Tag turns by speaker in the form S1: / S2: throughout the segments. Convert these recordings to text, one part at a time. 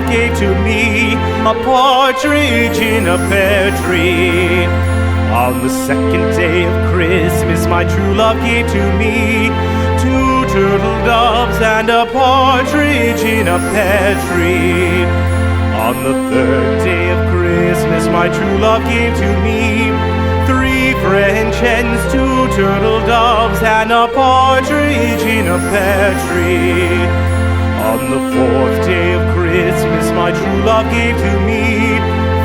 S1: love gave to me a partridge in a pear tree. On the second day of Christmas, my true love gave to me two turtle doves and a partridge in a pear tree. On the third day of Christmas, my true love gave to me three French hens, two turtle doves, and a partridge in a pear tree. On the fourth day of Christmas, my true love gave to me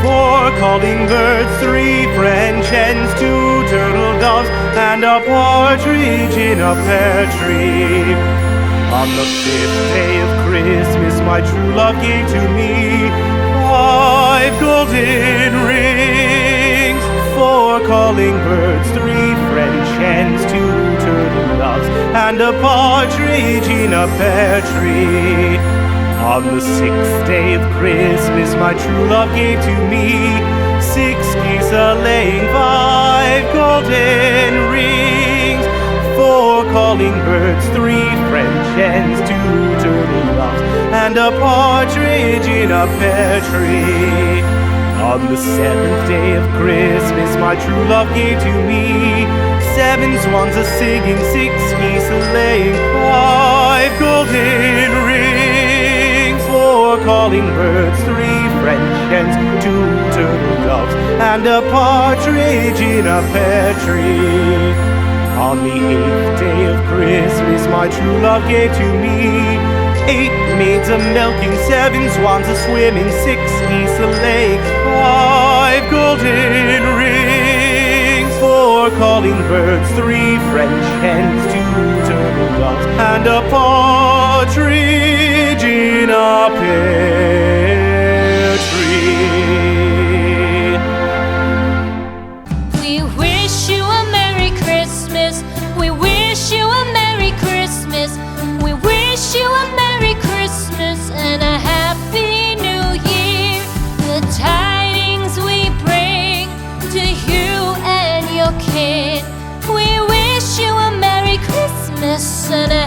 S1: four calling birds, three French hens, two turtle doves, and a partridge in a pear tree. On the fifth day of Christmas, my true love gave to me five golden rings, four calling birds, three French hens, two turtle doves, and a partridge in a pear tree. On the sixth day of Christmas, my true love gave to me six geese a-laying, five golden rings, four calling birds, three French hens, two turtle doves, and a partridge in a pear tree. On the seventh day of Christmas, my true love gave to me seven swans a-singing, six geese a-laying, five golden rings, four calling birds, three French hens, two turtle doves, and a partridge in a pear tree. On the eighth day of Christmas, my true love gave to me eight maids a-milking, seven swans a-swimming, six geese a-laying, five golden rings, four calling birds, three French hens, two turtle doves, and a partridge in a pear tree.
S2: We wish you a Merry Christmas. We wish you a Merry Christmas. We wish you a Merry Christmas and a Happy New Year. The tidings we bring to you and your kin. We wish you a Merry Christmas and a